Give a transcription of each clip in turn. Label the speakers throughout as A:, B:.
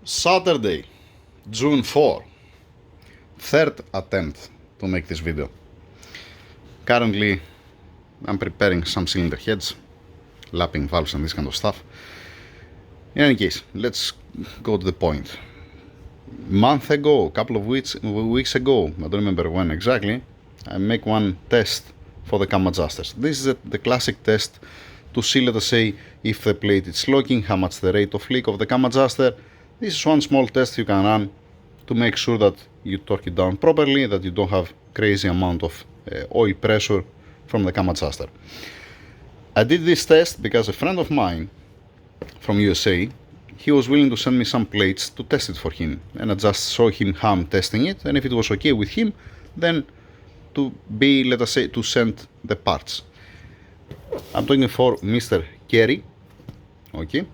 A: Saturday, June 4, third attempt to make this video. Currently, I'm preparing some cylinder heads, lapping valves and this kind of stuff. In any case, let's go to the point. Month ago, a couple of weeks ago, I don't remember when exactly, I make one test for the cam adjusters. This is the classic test to see, let us say, if the plate is locking, how much the rate of leak of the cam adjuster. This is one small test you can run to make sure that you torque it down properly, that you don't have crazy amount of oil pressure from the cam adjuster. I did this test because a friend of mine from USA, he was willing to send me some plates to test it for him, and I just saw him how I'm testing it, and if it was okay with him, then to be, let us say, to send the parts. I'm talking for Mr. Kerry. Okay,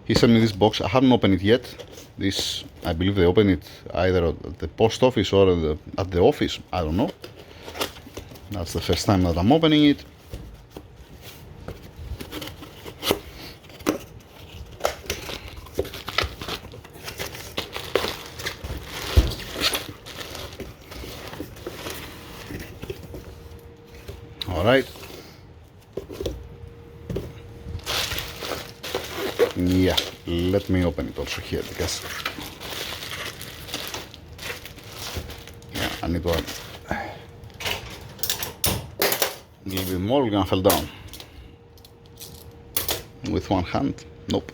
A: he sent me this box. I haven't opened it yet. This, I believe they open it either at the post office or at the office, I don't know. That's the first time that I'm opening it. Alright. Yeah, let me open it also here because I need one a little bit more. We're gonna fall down with one hand. Nope.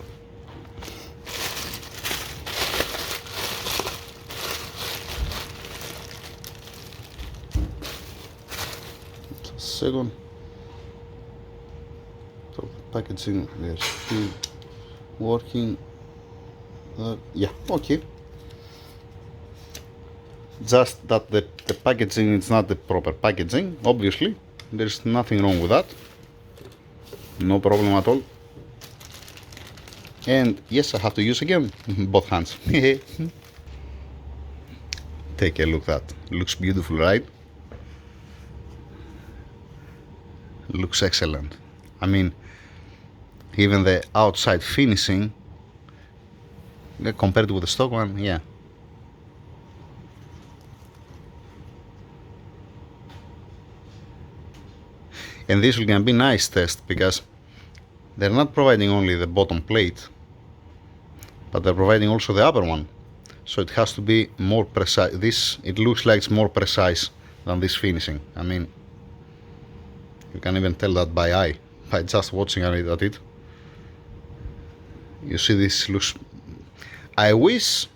A: Just a second. So packaging there. Working. Yeah, okay. Just that the packaging is not the proper packaging, obviously. There's nothing wrong with that. No problem at all. And yes, I have to use again both hands. Take a look at that. Looks beautiful, right? Looks excellent. I mean, even the outside finishing compared with the stock one, yeah. And this will gonna be nice test because they're not providing only the bottom plate, but they're providing also the upper one. So it has to be more precise. This, it looks like it's more precise than this finishing. I mean, you can even tell that by eye, by just watching at it. You see, this looks, I wish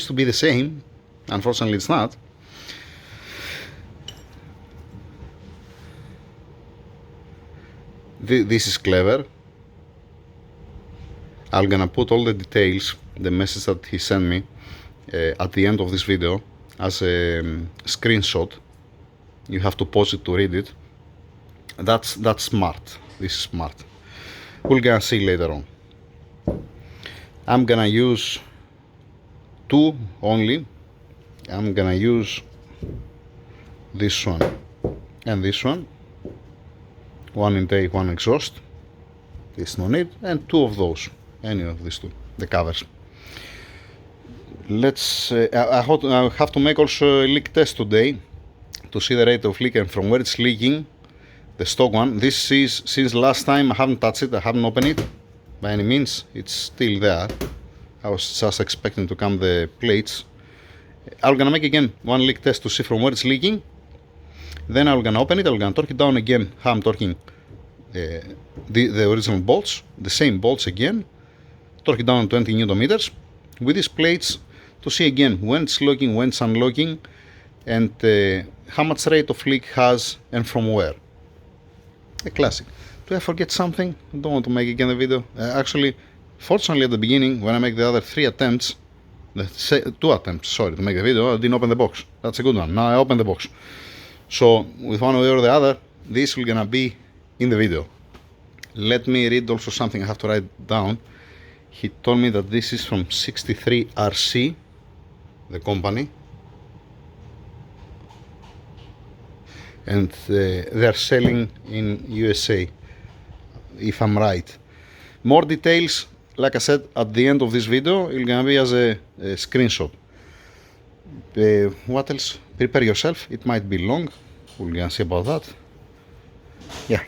A: to be the same. Unfortunately, it's not. This is clever. I'm gonna put all the details, the message that he sent me at the end of this video as a screenshot. You have to pause it to read it. That's smart. This is smart. We're gonna see later on. I'm gonna use two only. I'm gonna use this one and this one. One intake, one exhaust. There's no need. And two of those. Any of these two. The covers. Let's. I have to make also a leak test today to see the rate of leak and from where it's leaking. The stock one. This is, since last time I haven't touched it. I haven't opened it by any means. It's still there. I was just expecting to come the plates. I'm gonna make again one leak test to see from where it's leaking. Then I'm gonna open it. I'm gonna torque it down again. How I'm torquing the original bolts, the same bolts again. Torque it down 20 Newton meters with these plates to see again when it's locking, when it's unlocking, and how much rate of leak has and from where. A classic. Do I forget something? I don't want to make again the video. Actually, fortunately at the beginning, when I make the other two attempts, sorry, to make the video, I didn't open the box. That's a good one. Now I open the box. So with one way or the other, this will gonna be in the video. Let me read also something I have to write down. He told me that this is from 63RC, the company. And they're selling in USA, if I'm right. More details like I said, at the end of this video, it's gonna be as a screenshot. What else? Prepare yourself. It might be long. We're gonna see about that. Yeah.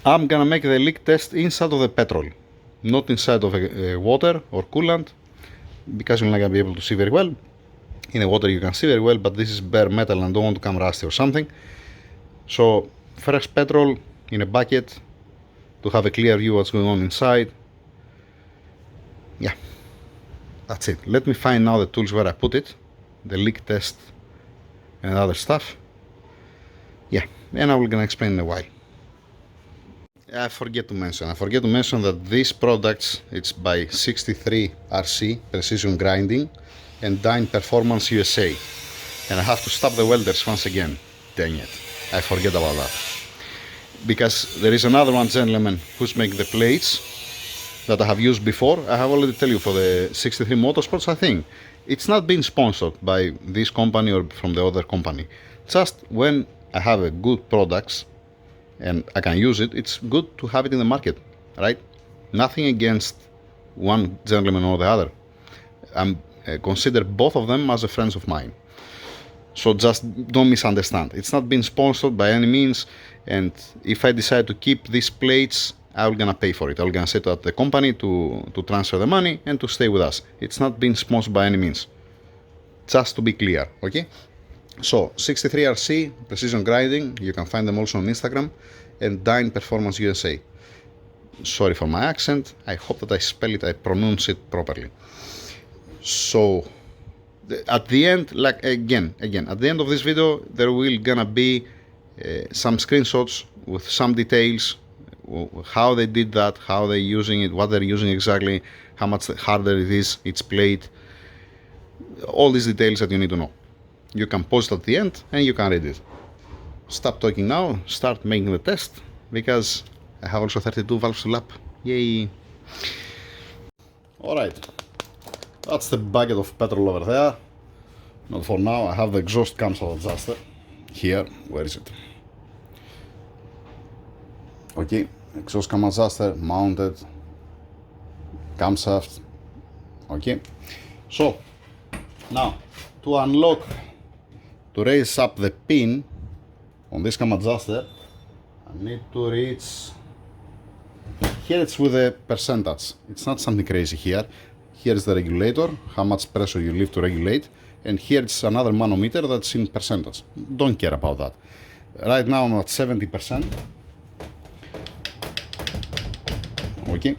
A: I'm gonna make the leak test inside of the petrol, not inside of water or coolant, because you're not gonna be able to see very well. In the water you can see very well, but this is bare metal and I don't want to come rusty or something. So fresh petrol in a bucket to have a clear view what's going on inside. Yeah, that's it. Let me find now the tools where I put it, the leak test and other stuff. Yeah, and I will gonna explain in a while. I forget to mention that these products, it's by 63RC Precision Grinding and Dyne Performance USA. And I have to stop the welders once again. Dang it, I forget about that. Because there is another one gentleman who's making the plates that I have used before. I have already tell you for the 63 Motorsports, I think. It's not been sponsored by this company or from the other company. Just when I have a good products and I can use it, it's good to have it in the market, right? Nothing against one gentleman or the other. I'm consider both of them as a friends of mine. So just don't misunderstand. It's not been sponsored by any means, and if I decide to keep these plates, I'm gonna pay for it. I'm gonna set up the company to transfer the money and to stay with us. It's not been sponsored by any means. Just to be clear, okay? So 63RC Precision Grinding, you can find them also on Instagram, and Dyne Performance USA. Sorry for my accent. I hope that I spell it, I pronounce it properly. So at the end, like again, at the end of this video, there will gonna be some screenshots with some details, how they did that, how they're using it, what they're using exactly, how much harder it is, each plate, all these details that you need to know. You can pause it at the end and you can read it. Stop talking now, start making the test, because I have also 32 valves to lap. Yay! Alright, that's the bucket of petrol over there. Not for now. I have the exhaust camshaft adjuster here. Where is it? Okay, exhaust cam adjuster mounted, camshaft. Okay, so now to unlock, to raise up the pin on this cam adjuster, I need to reach here. It's with a percentage, it's not something crazy here. Here is the regulator, how much pressure you leave to regulate, and here it's another manometer that's in percentage. Don't care about that. Right now I'm at 70%. Okay,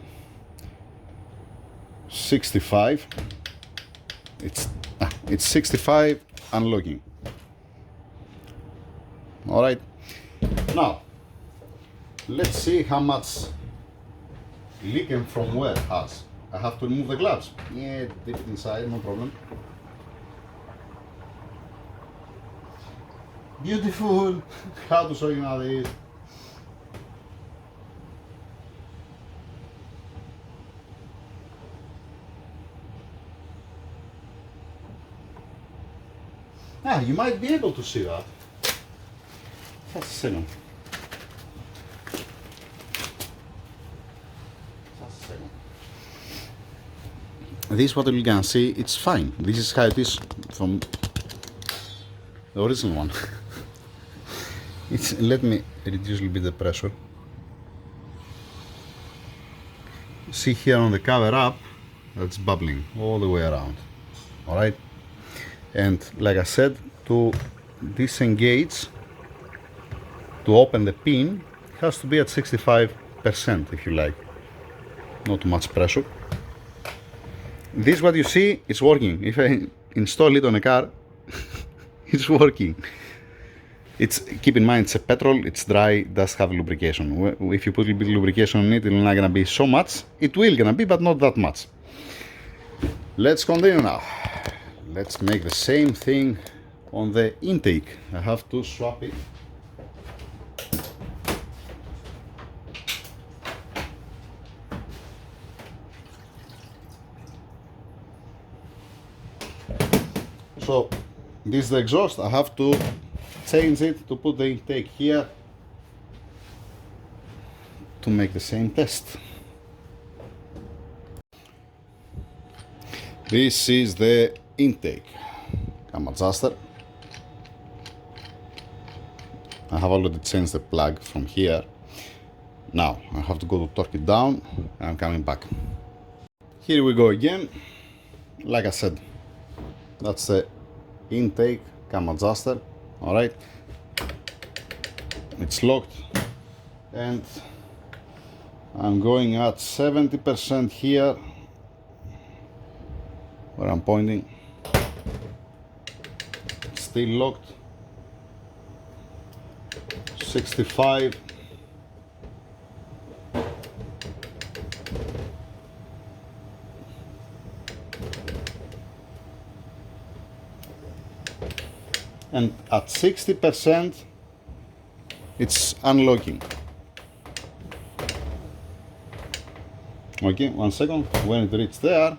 A: 65. It's 65 unlocking. All right, now let's see how much leaking from where has. I have to remove the gloves. Yeah, dip it inside, no problem. Beautiful. How to show you nowadays. Ah, you might be able to see that. Just a second. This what you can see, it's fine. This is how it is from the original one. Let me reduce a little bit the pressure. See here on the cover up, that's bubbling all the way around. Alright? And like I said, to disengage, to open the pin, it has to be at 65% if you like. Not too much pressure. This what you see is working. If I install it on a car, it's working. It's, keep in mind, it's a petrol, it's dry, it does have lubrication. If you put a little bit of lubrication on it, it's not gonna be so much. It will gonna be, but not that much. Let's continue now. Let's make the same thing on the intake. I have to swap it. So this is the exhaust. I have to change it to put the intake here to make the same test. This is the intake cam adjuster. I have already changed the plug from here. Now I have to go to torque it down, and I'm coming back. Here we go again. Like I said, that's the intake cam adjuster. Alright, it's locked, and I'm going at 70% here where I'm pointing. Still locked. 65. And at 60% it's unlocking. Okay, 1 second. When it reaches there,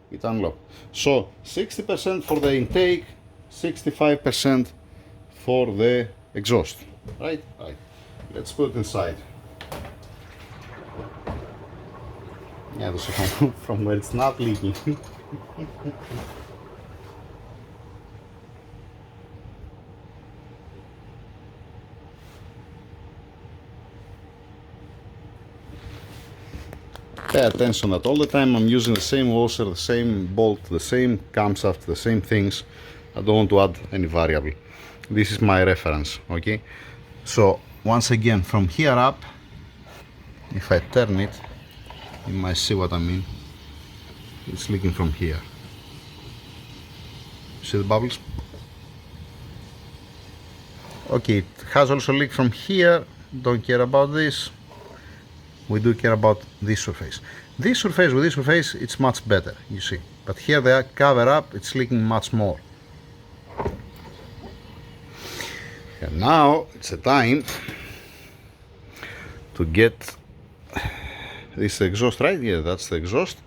A: it unlocks. So 60% for the intake, 65% for the exhaust. Right? Right. Let's put it inside. Yeah, this is from where it's not leaking. Pay attention that all the time I'm using the same washer, the same bolt, the same camshaft, the same things. I don't want to add any variable. This is my reference, okay? So once again, from here up, if I turn it, you might see what I mean. It's leaking from here. See the bubbles? Okay, it has also leaked from here. Don't care about this. We do care about this surface. This surface with this surface, it's much better, you see. But here they cover up, it's leaking much more. And now it's a time to get this exhaust, right? Yeah, that's the exhaust.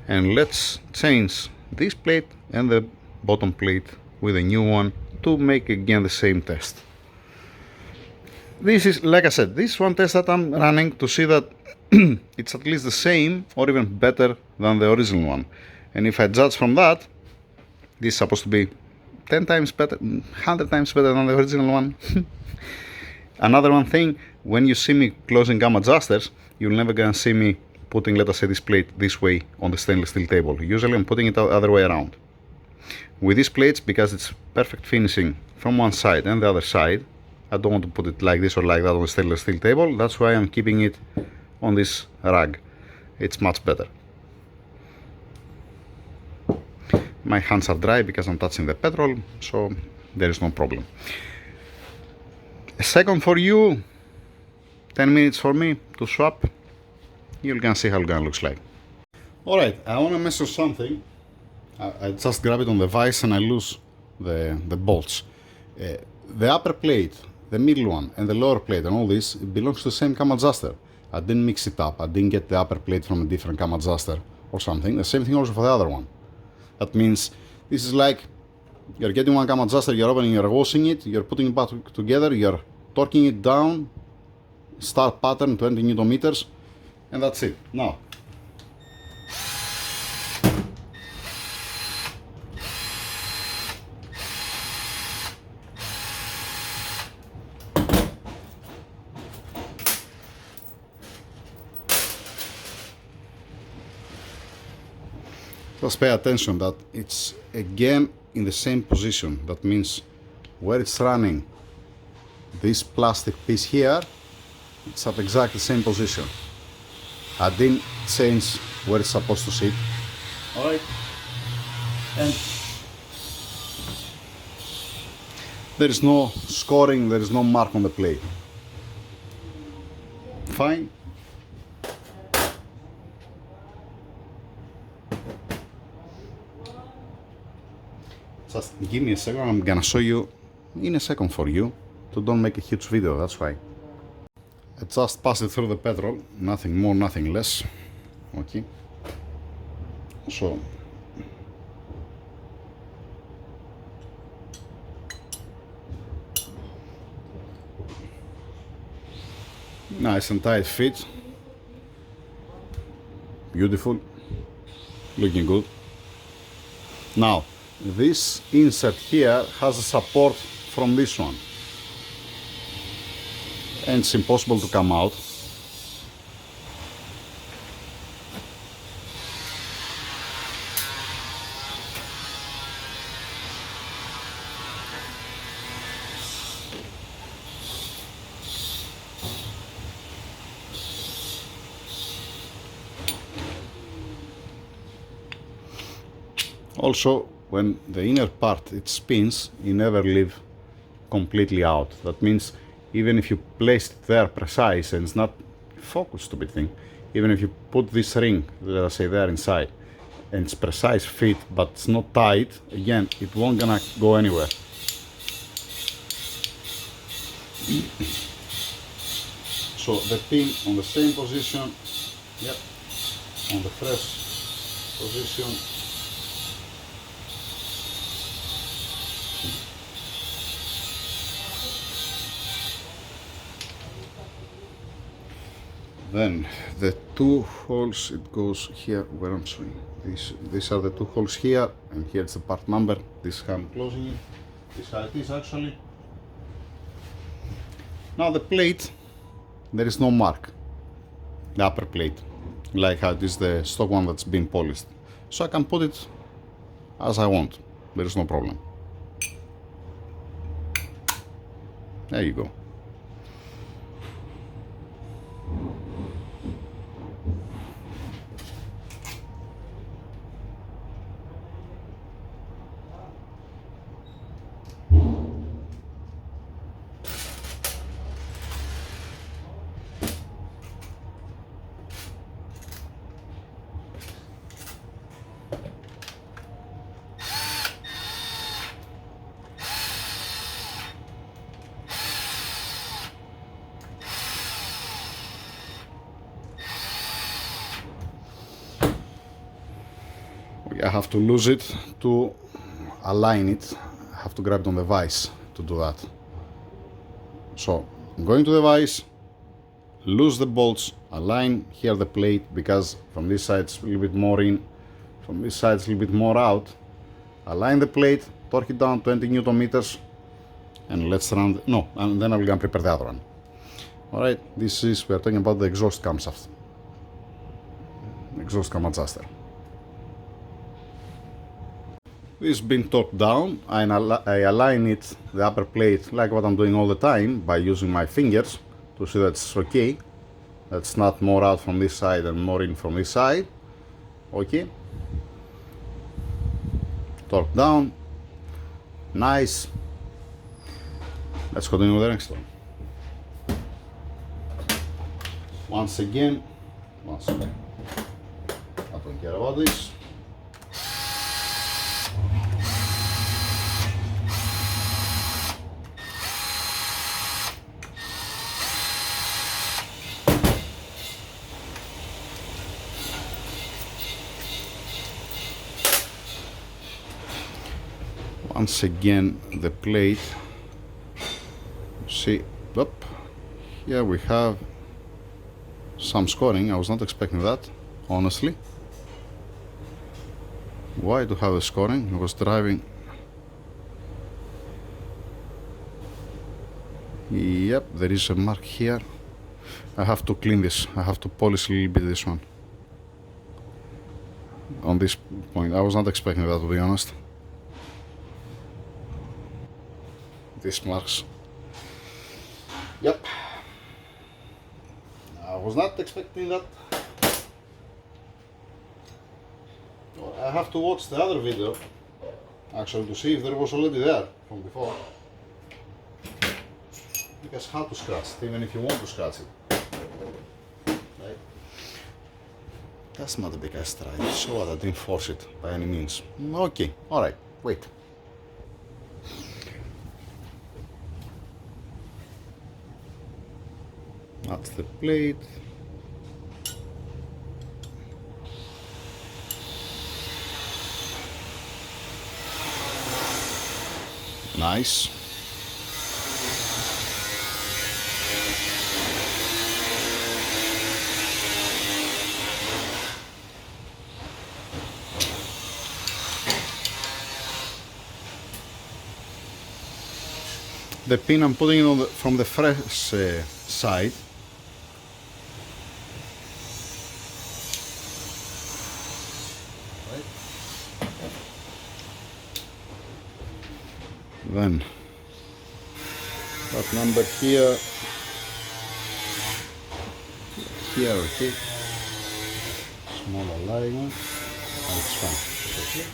A: And let's change this plate and the bottom plate with a new one to make again the same test. This is, like I said, this is one test that I'm running to see that it's at least the same or even better than the original one. And if I judge from that, this is supposed to be 10 times better, 100 times better than the original one. Another one thing, when you see me closing cam adjusters, you're never gonna see me putting, let us say, this plate this way on the stainless steel table. Usually I'm putting it the other way around. With these plates, because it's perfect finishing from one side and the other side, I don't want to put it like this or like that on the stainless steel table. That's why I'm keeping it on this rag. It's much better. My hands are dry because I'm touching the petrol, so there is no problem. A second for you, 10 minutes for me to swap. You're gonna see how it looks like. Alright, I wanna measure something. I just grab it on the vise and I lose the bolts. The upper plate, the middle one, and the lower plate and all this, it belongs to the same cam adjuster. I didn't mix it up. I didn't get the upper plate from a different cam adjuster or something. The same thing also for the other one. That means this is like you're getting one cam adjuster, you're opening, you're washing it, you're putting it back together, you're torquing it down, start pattern 20 Newton meters, and that's it. Now, just pay attention that it's again in the same position. That means where it's running this plastic piece here, it's at exactly the same position. I didn't change where it's supposed to sit. Alright, and there is no scoring, there is no mark on the plate. Fine. Just give me a second, I'm gonna show you in a second for you to don't make a huge video, that's why. I just passed it through the petrol, nothing more, nothing less. Okay. So nice and tight fit. Beautiful. Looking good. Now, this insert here has a support from this one, and it's impossible to come out. Also, when the inner part it spins, you never leave completely out. That means even if you place it there precise and it's not focused, stupid thing, even if you put this ring, let us say there inside, and it's precise fit but it's not tight, again it won't gonna go anywhere. So the pin on the same position, yep, on the fresh position. Then the two holes, it goes here where I'm showing. These are the two holes here, and here's the part number. This how I'm closing it. This how it is actually. Now the plate, there is no mark. The upper plate, like how it is the stock one that's been polished. So I can put it as I want. There is no problem. There you go. I have to lose it to align it. I have to grab it on the vise to do that. So I'm going to the vise, lose the bolts, align here the plate, because from this side it's a little bit more in, from this side it's a little bit more out. Align the plate, torque it down 20 Newton meters, and let's run and then I will go and prepare the other one. Alright, this is, we are talking about the exhaust camshaft, exhaust cam adjuster. This has been torqued down, and I align it, the upper plate, like what I'm doing all the time, by using my fingers to see that it's okay. That's not more out from this side and more in from this side. Okay. Torque down. Nice. Let's continue with the next one. Once again, I don't care about this. Once again, the plate, see, up here we have some scoring. I was not expecting that, honestly. Why to have the scoring? I was driving. Yep, there is a mark here. I have to clean this. I have to polish a little bit this one. On this point, I was not expecting that, to be honest. This marks. Yep. I was not expecting that. I have to watch the other video actually to see if there was already there from before. Because how to scratch it, even if you want to scratch it. Right? That's not a big ass try. So what, I didn't force it by any means. Okay, alright, wait. That's the plate. Nice. the pin, I'm putting it on from the fresh side. Then that number here, okay, small alignment, and it's fine. Okay.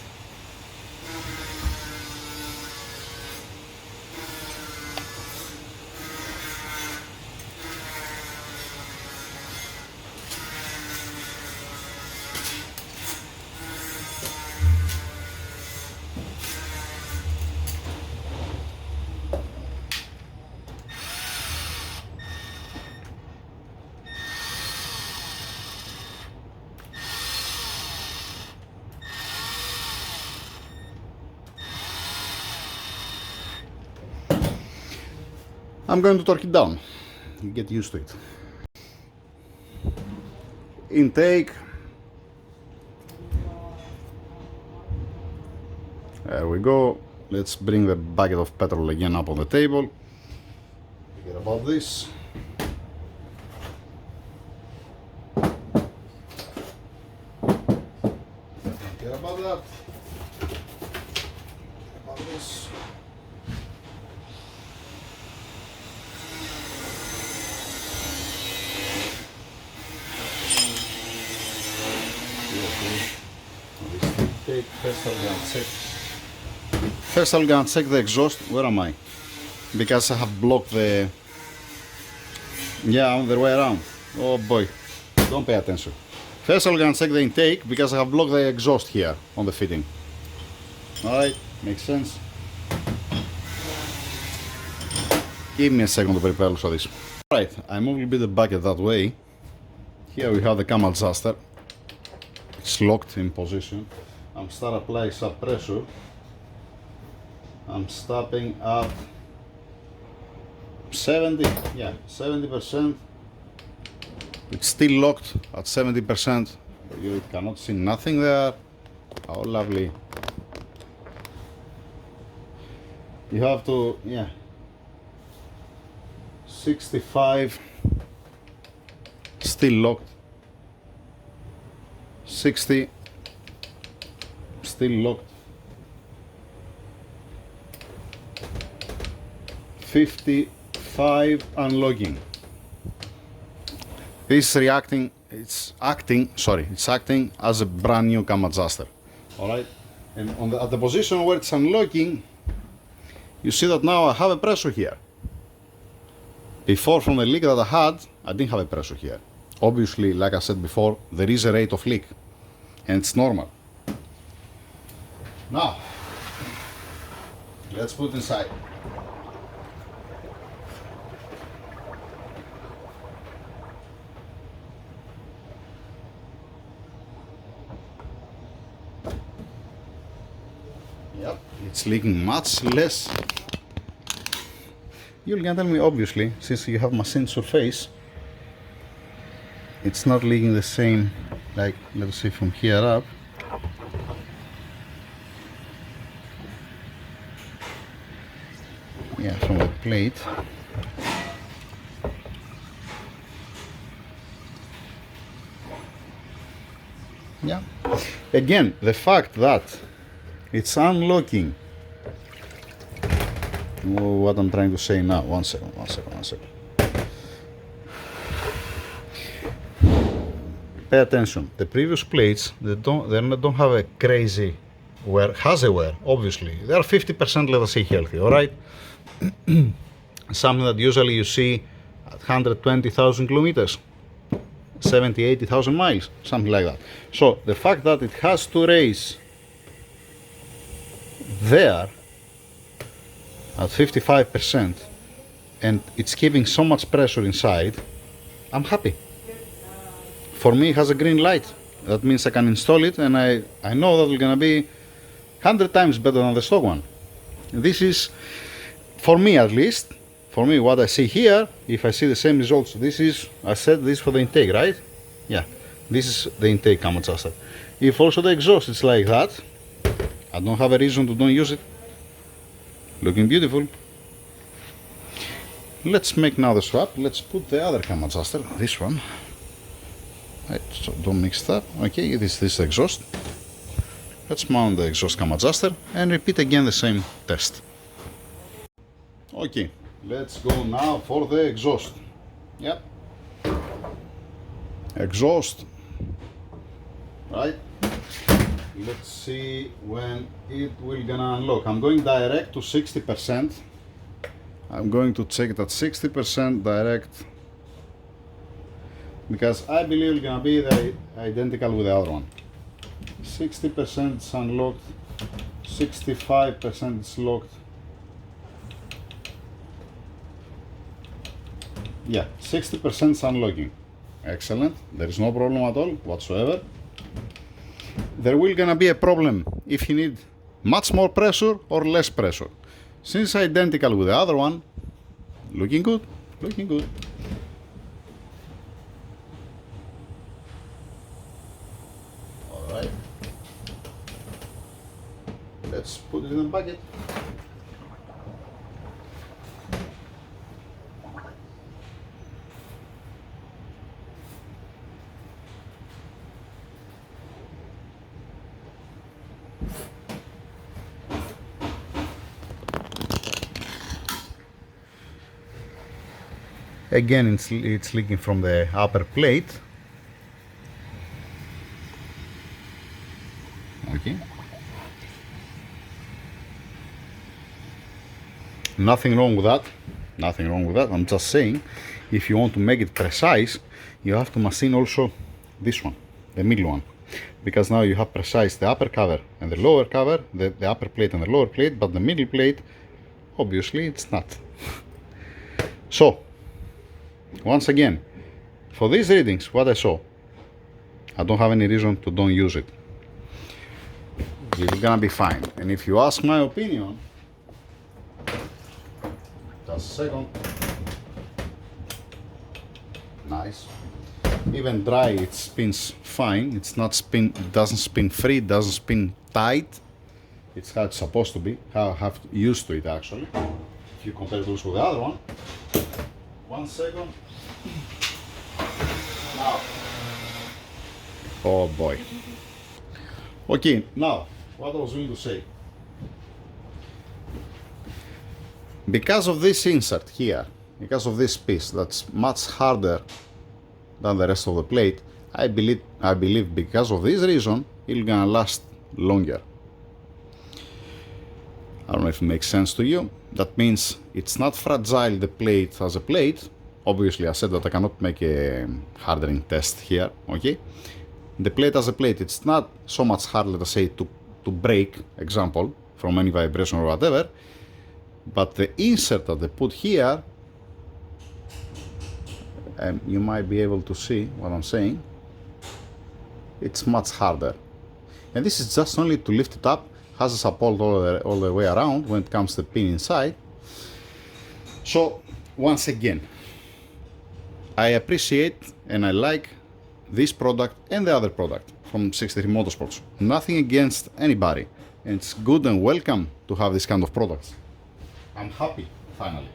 A: I'm going to torque it down. You get used to it. Intake. There we go. Let's bring the bucket of petrol again up on the table. Forget about this. Forget about that. About this. First I'm gonna check the exhaust. Where am I? Because I have blocked the... Yeah, on the way around. Oh boy, don't pay attention. First I'm gonna check the intake because I have blocked the exhaust here on the fitting. Alright, makes sense. Give me a second to prepare also this. Alright, I move a little bit the bucket that way. Here we have the cam adjuster. It's locked in position. I'm start applying some pressure. I'm stopping at 70%. It's still locked at 70%. You cannot see nothing there. How lovely. You have to, 65, still locked. 60, still locked. 55, unlocking. This is reacting, it's acting as a brand new cam adjuster. Alright? And at the position where it's unlocking, you see that now I have a pressure here. Before, from the leak that I had, I didn't have a pressure here. Obviously, like I said before, there is a rate of leak, and it's normal. Now, let's put it inside. Yep, it's leaking much less. You can tell me, obviously, since you have machined surface, it's not leaking the same, like, let's see, from here up. Yeah, from the plate. Yeah. Again, the fact that it's unlocking. What I'm trying to say now. One second. Pay attention. The previous plates, they don't have a crazy wear. Has a wear, obviously. They are 50%, let us say, healthy. All right. Something that usually you see at 120,000 kilometers, 70, 80,000 miles, something like that. So the fact that it has to raise there at 55% and it's keeping so much pressure inside, I'm happy. For me, it has a green light. That means I can install it, and I know that it's gonna be 100 times better than the stock one. This is, for me at least, for me what I see here, if I see the same results, this is, I said this for the intake, right? Yeah, this is the intake cam adjuster. If also the exhaust is like that, I don't have a reason to don't use it. Looking beautiful. let's make now the swap. Let's put the other cam adjuster, this one. Right, so don't mix it up. Okay, this is the exhaust. Let's mount the exhaust cam adjuster and repeat again the same test. Okay, let's go now for the exhaust. Yep. Exhaust. Right. Let's see when it will gonna unlock. I'm going direct to 60%. I'm going to check it at 60% direct because I believe it's gonna be identical with the other one. 60% is unlocked, 65% is locked. Yeah, 60% is unlocking. Excellent. There is no problem at all whatsoever. There will gonna be a problem if you need much more pressure or less pressure. Since identical with the other one, looking good, looking good. All right. Let's put it in the bucket. Again, it's leaking from the upper plate. Okay. Nothing wrong with that. Nothing wrong with that. I'm just saying, if you want to make it precise, you have to machine also this one, the middle one. Because now you have precise the upper cover and the lower cover, the upper plate and the lower plate, but the middle plate, obviously, it's not. So, once again, for these readings, what I saw, I don't have any reason to don't use it. You're gonna be fine. And if you ask my opinion, just a second. Nice. Even dry, it spins fine. It's not spin. It doesn't spin free. It doesn't spin tight. It's how it's supposed to be. How I have used to it actually. If you compare this with the other one. 1 second. Now. Oh boy. Okay, now what I was going to say. Because of this insert here, because of this piece that's much harder than the rest of the plate, I believe because of this reason, it's gonna last longer. I don't know if it makes sense to you. That means it's not fragile, the plate as a plate. Obviously, I said that I cannot make a hardening test here, okay? The plate as a plate, it's not so much hard, let us say, to break, example, from any vibration or whatever. But the insert that they put here, and you might be able to see what I'm saying, it's much harder. And this is just only to lift it up, has a support all the way around when it comes to the pin inside. So, once again, I appreciate and I like this product and the other product from 63 Motorsports. Nothing against anybody. And it's good and welcome to have this kind of products. I'm happy, finally.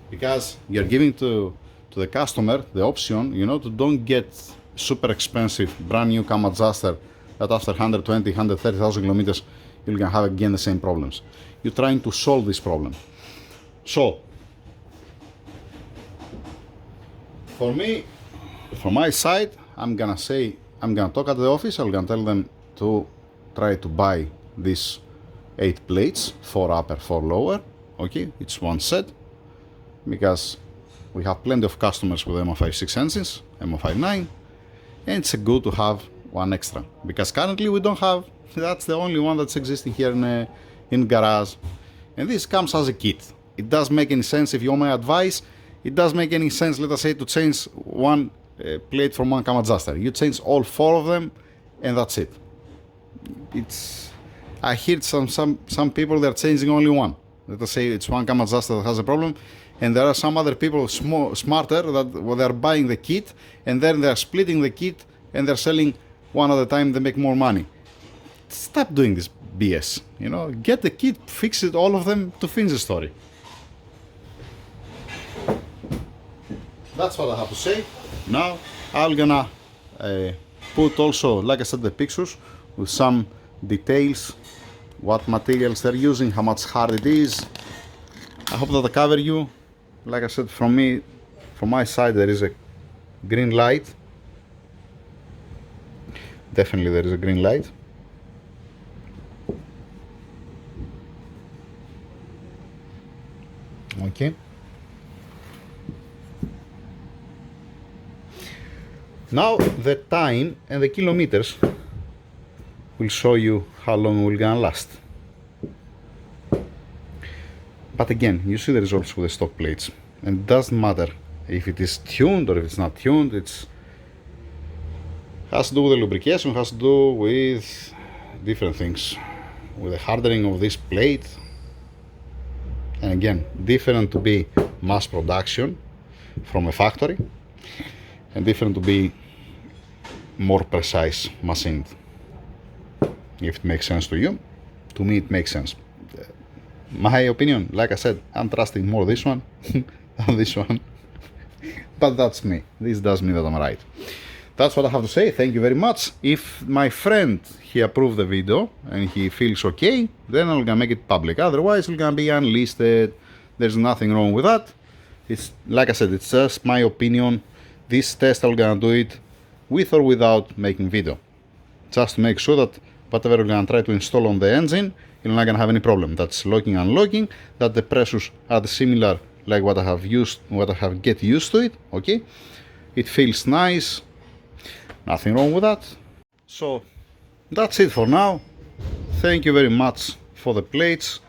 A: Because you're giving to the customer the option, you know, to don't get super expensive brand new cam adjuster that after 120, 130,000 kilometers, you're gonna have again the same problems. You're trying to solve this problem. So, for me, from my side, I'm gonna talk at the office, I'm gonna tell them to try to buy these 8 plates, 4 upper, 4 lower. Okay, it's one set, because we have plenty of customers with M156 engines, M159, and it's good to have one extra, because currently we don't have. That's the only one that's existing here in garage, and this comes as a kit. It does make any sense. If you want my advice, it does make any sense, let us say, to change one plate from one cam adjuster. You change all 4 of them, and that's it. I heard some people, they're changing only one. Let us say it's one cam adjuster that has a problem, and there are some other people smarter that they're buying the kit, and then they're splitting the kit, and they're selling one at a time. They make more money. Stop doing this BS. You know, get the kit, fix it, all of them, to finish the story. that's what I have to say. Now I'm gonna put also, like I said, the pictures with some details, what materials they're using, how much hard it is. I hope that I cover you. Like I said, from my side there is a green light. Definitely there is a green light. Okay. Now the time and the kilometers will show you how long we're gonna last. But again, you see the results with the stock plates, and it doesn't matter if it is tuned or if it's not tuned. It has to do with the lubrication, has to do with different things, with the hardening of this plate. And again, different to be mass production from a factory, and different to be more precise machined. If it makes sense to you, to me it makes sense. My opinion, like I said, I'm trusting more this one than this one. But that's me. This does mean that I'm right. That's what I have to say. Thank you very much. If my friend, he approved the video and he feels okay, then I'm gonna make it public. Otherwise, it's gonna be unlisted. There's nothing wrong with that. It's like I said, it's just my opinion. This test I'm gonna do it with or without making video, just to make sure that whatever we're gonna try to install on the engine, you're not gonna have any problem. That's locking, unlocking, that the pressures are similar like what I have used, what I have get used to it. Okay, it feels nice. Nothing wrong with that. So that's it for now. Thank you very much for the plates.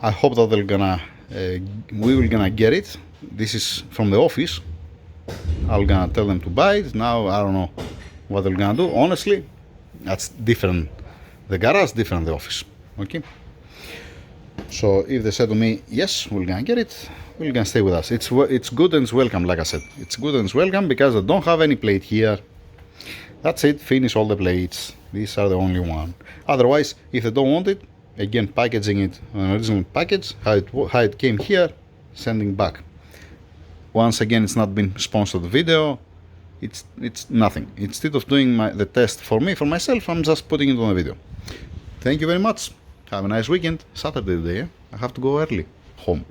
A: I hope that they're gonna we will gonna get it. This is from the office. I'm gonna tell them to buy it. Now I don't know what they're gonna do. Honestly, that's different. The garage different than the office. Okay. So if they said to me, yes, we're gonna get it, we're gonna stay with us. It's good and it's welcome. Like I said, it's good and it's welcome because I don't have any plate here. That's it. Finish all the plates. These are the only one. Otherwise, if they don't want it, again, packaging it on an original package, how it came here, sending back. Once again, it's not been sponsored video. It's nothing. Instead of doing the test for me, for myself, I'm just putting it on a video. Thank you very much. Have a nice weekend. Saturday today. I have to go early home.